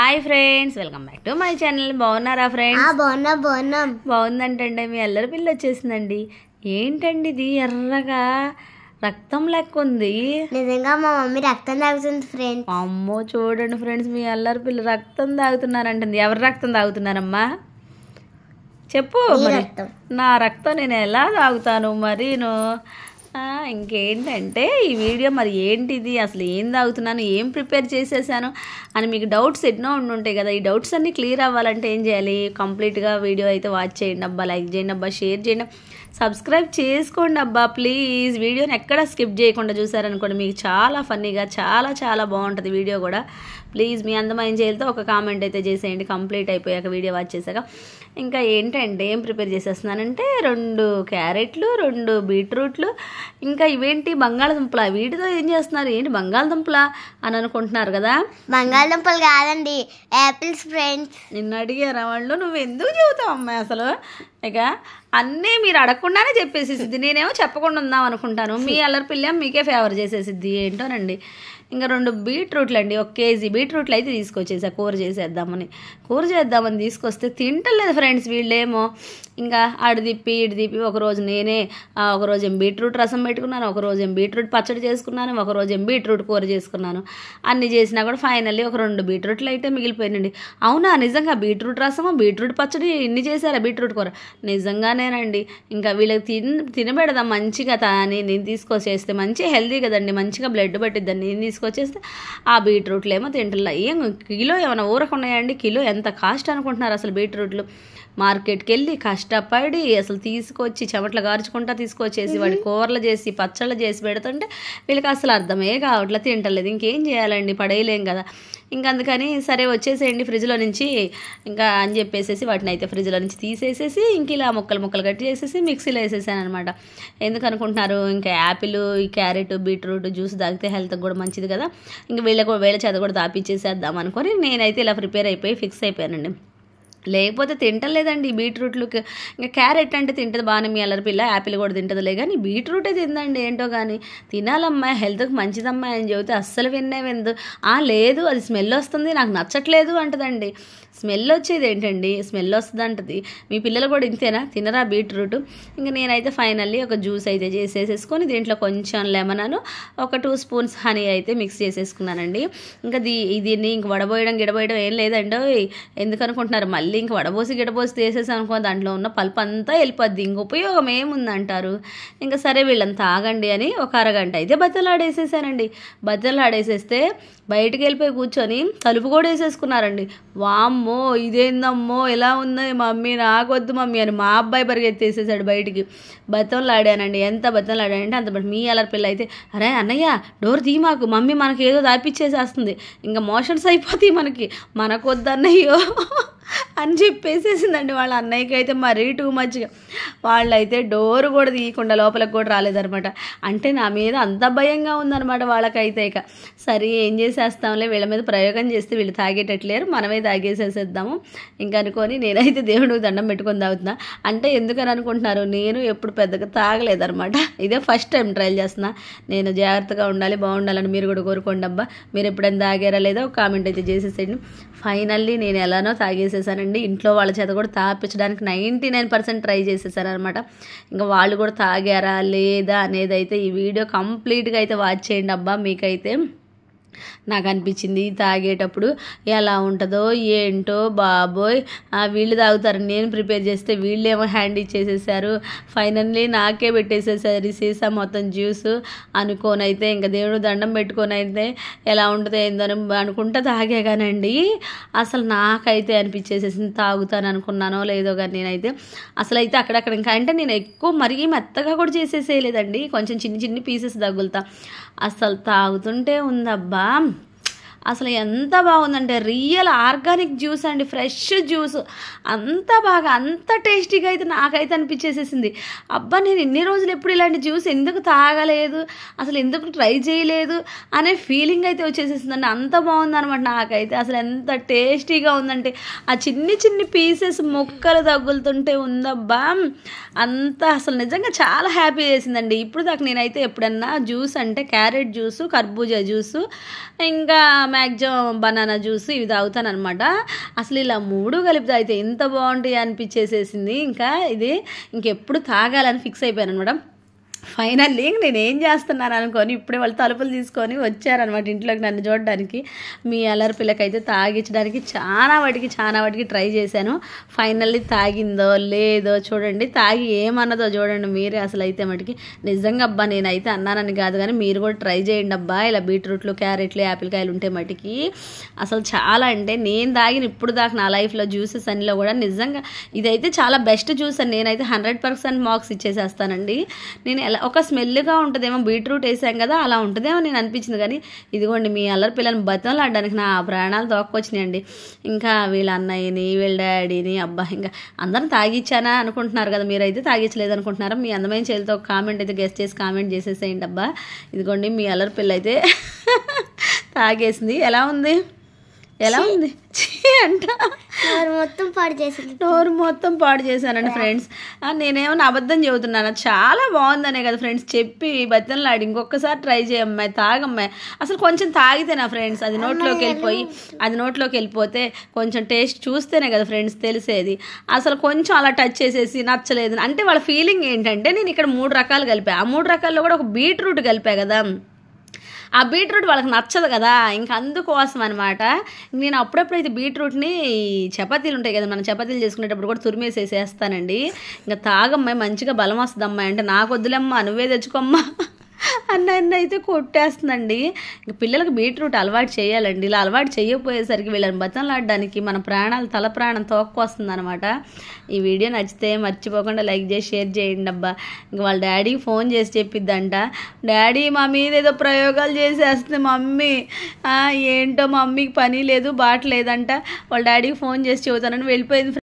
Hi friends, welcome back to my channel. బాగున్నారా friends? బాగుందంటండి. మీ అల్లరి పిల్ల వచ్చేసిందండి. ఏంటండి ఇది ఎర్రగా రక్తం లెక్క ఉంది? నిజంగా మా మమ్మీ రక్తం తాగుతుంది ఫ్రెండ్స్. అమ్మో చూడండి ఫ్రెండ్స్, మీ అల్లరి పిల్ల రక్తం తాగుతున్నారంటుంది. ఎవరు రక్తం తాగుతున్నారమ్మా చెప్పు. నా రక్తం నేను ఎలా తాగుతాను మరీను? ఇంకేంటంటే ఈ వీడియో మరి ఏంటిది, అసలు ఏం తాగుతున్నాను, ఏం ప్రిపేర్ చేసేసాను అని మీకు డౌట్స్ ఎన్నో ఉండుంటాయి కదా. ఈ డౌట్స్ అన్నీ క్లియర్ అవ్వాలంటే ఏం చేయాలి? కంప్లీట్గా వీడియో అయితే వాచ్ చేయండి అబ్బా, లైక్ చేయండి అబ్బా, షేర్ చేయండి, సబ్స్క్రైబ్ చేసుకోండి అబ్బా ప్లీజ్. వీడియోని ఎక్కడ స్కిప్ చేయకుండా చూసారనుకోండి మీకు చాలా ఫన్నీగా చాలా చాలా బాగుంటుంది వీడియో కూడా. ప్లీజ్ మీ అందమైన చేయాలతో ఒక కామెంట్ అయితే చేసేయండి కంప్లీట్ అయిపోయాక వీడియో వాచ్ చేశాక. ఇంకా ఏంటంటే ఏం ప్రిపేర్ చేసేస్తున్నానంటే 2 క్యారెట్లు, 2 బీట్రూట్లు, ఇంకా ఇవేంటి బంగాళదుంపల. వీటితో ఏం చేస్తున్నారు? ఏంటి బంగాళదుంపల అని అనుకుంటున్నారు కదా. బంగాళదుంపలు కాదండి, యాపిల్స్ ఫ్రెండ్స్. నిన్ను అడిగారా వాళ్ళు? నువ్వు ఎందుకు చెబుతావు అమ్మాయి అసలు? ఇక అన్నీ మీరు అడగకుండానే చెప్పేసేసిద్ది, నేనేమో చెప్పకుండా ఉందాం అనుకుంటాను. మీ అల్లరి పిల్ల మీకే ఫేవర్ చేసేసిద్ది ఏంటోనండి. ఇంకా 2 బీట్రూట్లు అండి, 1 కేజీ బీట్రూట్లు అయితే తీసుకొచ్చేసా కూర చేద్దామని తీసుకొస్తే తింటలేదు ఫ్రెండ్స్ వీళ్ళేమో. ఇంకా ఆడు తిప్పి ఇటు తిప్పి ఒకరోజు నేనే ఒకరోజు ఏం బీట్రూట్ రసం పెట్టుకున్నాను, ఒకరోజు ఏం బీట్రూట్ పచ్చడి చేసుకున్నాను, ఒకరోజు ఏం బీట్రూట్ కూర చేసుకున్నాను. అన్నీ చేసినా కూడా ఫైనల్లీ ఒక 2 బీట్రూట్లు అయితే మిగిలిపోయినండి. అవునా నిజంగా బీట్రూట్ రసము బీట్రూట్ పచ్చడి ఇన్ని చేశారా బీట్రూట్ కూర? నిజంగానేనండి. ఇంకా వీళ్ళకి తినబెడదాం మంచిగా అని నేను తీసుకొచ్చేస్తే మంచి హెల్తీ కదండి, మంచిగా బ్లడ్ పట్టిద్దని నేను తీసుకొచ్చేస్తే ఆ బీట్రూట్లు ఏమో తింటలా. ఏం కిలో ఏమైనా ఊరకున్నాయండి? కిలో ఎంత కాస్ట్ అనుకుంటున్నారు అసలు బీట్రూట్లు? మార్కెట్కి వెళ్ళి కష్టపడి అసలు తీసుకొచ్చి చెమటలు గార్చుకుంటా తీసుకొచ్చేసి వాడి కూరలు చేసి పచ్చళ్ళు చేసి పెడుతుంటే వీళ్ళకి అసలు అర్థమే కావట్లా, తింటలేదు. ఇంకేం చేయాలండి, పడేయలేం కదా. ఇంకా అందుకని సరే వచ్చేసేయండి ఫ్రిడ్జ్లో నుంచి ఇంకా అని చెప్పేసి వాటిని అయితే ఫ్రిడ్జ్లో నుంచి తీసేసేసి ఇంక ఇలా ముక్కలు కట్ చేసేసి మిక్సీలో వేసేసాను అనమాట. ఎందుకు అనుకుంటున్నారు? ఇంకా యాపిల్, ఈ క్యారెట్, బీట్రూట్ జ్యూస్ తాగితే హెల్త్కి కూడా మంచిది కదా. ఇంకా వీళ్ళ చేత కూడా తాపిచ్చేసేద్దాం అనుకొని నేనైతే ఇలా ప్రిపేర్ అయిపోయి ఫిక్స్ అయిపోయానండి. లేకపోతే తింటలేదండి బీట్రూట్లకి. ఇంకా క్యారెట్ అంటే తింటుంది బాగానే మీ అల్లరి పిల్ల, యాపిల్ కూడా తింటుందిలే, కానీ బీట్రూటే తిందండి ఏంటో కానీ. తినాలమ్మా హెల్త్కి మంచిదమ్మా అని చెబితే అస్సలు విందు. లేదు అది స్మెల్ వస్తుంది నాకు నచ్చట్లేదు అంటదండి. స్మెల్ వచ్చేది ఏంటండి? స్మెల్ వస్తుంది అంటది. మీ పిల్లలు కూడా ఇంతేనా, తినరా బీట్రూట్? ఇంకా నేనైతే ఫైనల్లీ ఒక జ్యూస్ అయితే చేసేసుకొని దీంట్లో కొంచెం లెమన్, ఒక 2 స్పూన్స్ హనీ అయితే మిక్స్ చేసేసుకున్నానండి. ఇంకా దీన్ని ఇంక గిడబోయడం ఏం లేదండి. ఎందుకు అనుకుంటున్నారు? మళ్ళీ ఇంక గిడబోసి తీసేసి అనుకో దాంట్లో ఉన్న పల్పు అంతా వెళ్ళిపోద్ది, ఇంక ఉపయోగం ఏముందంటారు. ఇంకా సరే వీళ్ళని తాగండి అని ఒక అరగంట అయితే బద్దలాడేసేసానండి. బద్దలాడేసేస్తే బయటికి వెళ్ళిపోయి కూర్చొని తలుపు కూడా వేసేసుకున్నారండి. వామ్మో ఇదేందమ్మో ఎలా ఉంది మమ్మీ, నాకొద్దు మమ్మీ అని మా అబ్బాయి పరిగెత్తేసేసాడు బయటికి. బతంలాడానండి. ఎంత బతంలాడానంటే అంత. మీ అల్లరి పిల్ల అయితే అరే అన్నయ్య డోర్ తీ మాకు, మమ్మీ మనకి ఏదో దాపిచ్చేసేస్తుంది, ఇంకా మోషన్స్ అయిపోతాయి మనకొద్దు అన్నయ్యో అని చెప్పేసేసిందండి. వాళ్ళ అన్నయ్యకి అయితే మరీ టూ మచ్గా. వాళ్ళైతే డోర్ కూడా తీయకుండా లోపలికి కూడా రాలేదనమాట. అంటే నా మీద అంత భయంగా ఉందనమాట వాళ్ళకైతే. ఇక సరే ఏం చేసేస్తాంలే, వీళ్ళ మీద ప్రయోగం చేస్తే వీళ్ళు తాగేటట్లేరు, మనమే తాగేసేసేద్దాము ఇంకా అనుకొని నేనైతే దేవుడికి దండం పెట్టుకొని తాగుతున్నా. అంటే ఎందుకని అనుకుంటున్నారు? నేను ఎప్పుడు పెద్దగా తాగలేదనమాట, ఇదే ఫస్ట్ టైం ట్రైల్ చేస్తున్నా. నేను జాగ్రత్తగా ఉండాలి, బాగుండాలని మీరు కూడా కోరుకోండి అబ్బా. మీరు ఎప్పుడైనా తాగారా లేదా ఒక కామెంట్ అయితే చేసేసేయండి. ఫైనల్లీ నేను ఎలానో తాగేసేసానండి. ఇంట్లో వాళ్ళ చేత కూడా తాపించడానికి 99% ట్రై చేసేసాను అనమాట. ఇంకా వాళ్ళు కూడా తాగారా లేదా అనేది అయితే ఈ వీడియో కంప్లీట్గా అయితే వాచ్ చేయండి అబ్బా. మీకైతే నాకు అనిపించింది తాగేటప్పుడు ఎలా ఉంటుందో ఏంటో బాబోయ్. వీళ్ళు తాగుతారు, నేను ప్రిపేర్ చేస్తే వీళ్ళేమో హ్యాండ్ ఇచ్చేసేసారు. ఫైనల్లీ నాకే పెట్టేసేసారు సీసా మొత్తం జ్యూస్ అనుకోనైతే ఇంకా దేవుడు దండం పెట్టుకొని ఎలా ఉంటుందో ఏందని అనుకుంటా తాగాగానండి. అసలు నాకైతే అనిపించేసేసింది, తాగుతాను అనుకున్నానో లేదో కానీ నేనైతే అసలు అయితే అక్కడక్కడ ఇంకా అంటే నేను ఎక్కువ మరీ మెత్తగా కూడా చేసేసేయలేదండి, కొంచెం చిన్ని పీసెస్ తగులుతా. అసలు తాగుతుంటే ఉందబ్బా అసలు ఎంత బాగుందంటే రియల్ ఆర్గానిక్ జ్యూస్ అండి, ఫ్రెష్ జ్యూస్. అంత బాగా అంత టేస్టీగా అయితే నాకైతే అనిపించేసేసింది. అబ్బా నేను ఇన్ని రోజులు ఎప్పుడు ఇలాంటి జ్యూస్ ఎందుకు తాగలేదు, అసలు ఎందుకు ట్రై చేయలేదు అనే ఫీలింగ్ అయితే వచ్చేసేసిందండి. అంత బాగుందనమాట నాకైతే. అసలు ఎంత టేస్టీగా ఉందంటే ఆ చిన్ని పీసెస్ ముక్కలు తగులుతుంటే ఉందబ్బా అంత అసలు నిజంగా చాలా హ్యాపీ చేసిందండి. ఇప్పుడు దాకా నేనైతే ఎప్పుడన్నా జ్యూస్ అంటే క్యారెట్ జ్యూసు, కర్బూజా జ్యూసు, ఇంకా మ్యాక్సిమం బనానా జ్యూస్ ఇవి తాగుతాను అనమాట. అసలు ఇలా 3 కలిపి తాగితే ఎంత బాగుంటాయి అనిపించేసేసింది. ఇంకా ఇది ఇంకెప్పుడు తాగాలని ఫిక్స్ అయిపోయాను అనమాట. ఫైనల్లీ నేను ఏం చేస్తున్నాను అనుకొని ఇప్పుడే వాళ్ళు తలుపులు తీసుకొని వచ్చారనమాట ఇంట్లోకి నన్ను చూడడానికి. మీ అల్లరి పిల్లకైతే తాగించడానికి చాలా వాటికి ట్రై చేశాను. ఫైనల్లీ తాగిందో లేదో చూడండి, తాగి ఏమన్నదో చూడండి మీరే. అసలు అయితే మటుకి నిజంగా అబ్బా నేనైతే అన్నానని కాదు కానీ మీరు కూడా ట్రై చేయండి అబ్బా. ఇలా బీట్రూట్లు, క్యారెట్లు, యాపిల్ కాయలు ఉంటే మటుకి అసలు చాలా అంటే నేను తాగిన ఇప్పుడు దాకా నా లైఫ్లో జ్యూసెస్ అన్నిలో కూడా నిజంగా ఇదైతే చాలా బెస్ట్ జ్యూస్ అని నేనైతే 100% మార్క్స్ ఇచ్చేసేస్తానండి. నేను ఒక స్మెల్గా ఉంటుందేమో, బీట్రూట్ వేసాం కదా అలా ఉంటుందేమో నేను అనిపించింది. కానీ ఇదిగోండి మీ అల్లరి పిల్లల్ని బతిమలాడడానికి నా ప్రాణాలు తోక్కొచ్చినాయండి. ఇంకా వీళ్ళ అన్నయ్యని, వీళ్ళ డాడీని, అబ్బా ఇంకా అందరం తాగిచ్చానా అనుకుంటున్నారు కదా, మీరైతే తాగించలేదు అనుకుంటున్నారా? మీ అందమైన చేతితో ఒక కామెంట్ అయితే గెస్ట్ చేసి కామెంట్ చేసేసేయండి అబ్బా. ఇదిగోండి మీ అల్లరి పిల్ల అయితే తాగేసింది. ఎలా ఉంది అంట నోరు మొత్తం పాడు చేశానండి ఫ్రెండ్స్. నేనేమో అబద్ధం చెబుతున్నాను, చాలా బాగుందనే కదా ఫ్రెండ్స్ చెప్పి బద్దెనలాడి ఇంకొకసారి ట్రై చేయమ్మాయి, తాగమ్మాయి. అసలు కొంచెం తాగితే నా ఫ్రెండ్స్ అది నోట్లోకి వెళ్ళిపోతే కొంచెం టేస్ట్ చూస్తేనే కదా ఫ్రెండ్స్ తెలిసేది. అసలు కొంచెం అలా టచ్ చేసేసి నచ్చలేదు అంటే వాళ్ళ ఫీలింగ్ ఏంటంటే నేను ఇక్కడ 3 రకాలు కలిపా, ఆ 3 రకాల్లో కూడా ఒక బీట్రూట్ కలిపా కదా, ఆ బీట్రూట్ వాళ్ళకి నచ్చదు కదా, ఇంకా అందుకోసం అనమాట. నేను అప్పుడప్పుడైతే బీట్రూట్ని చపాతీలు ఉంటాయి కదా, మనం చపాతీలు చేసుకునేటప్పుడు కూడా తురిమేసేసేస్తానండి. ఇంకా తాగమ్మాయి మంచిగా బలం వస్తుంది అమ్మాయి అంటే నాకు వద్దులేమ్మా నువ్వే తెచ్చుకోమ్మా అన్న అయితే కొట్టేస్తుందండి. ఇంక పిల్లలకు బీట్రూట్ అలవాటు చేయాలండి. ఇలా అలవాటు చేయకపోయేసరికి వీళ్ళని బతంలాడడానికి మన తల ప్రాణం తోక్కొస్తుంది అనమాట. ఈ వీడియో నచ్చితే మర్చిపోకుండా లైక్ చేసి షేర్ చేయండి అబ్బా. ఇంక వాళ్ళ డాడీకి ఫోన్ చేసి చెప్పిద్దంట, డాడీ మా మీద ఏదో ప్రయోగాలు చేసేస్తుంది మమ్మీ, ఏంటో మమ్మీకి పని లేదు బాట లేదంట. వాళ్ళ డాడీకి ఫోన్ చేసి చెబుతానని వెళ్ళిపోయింది.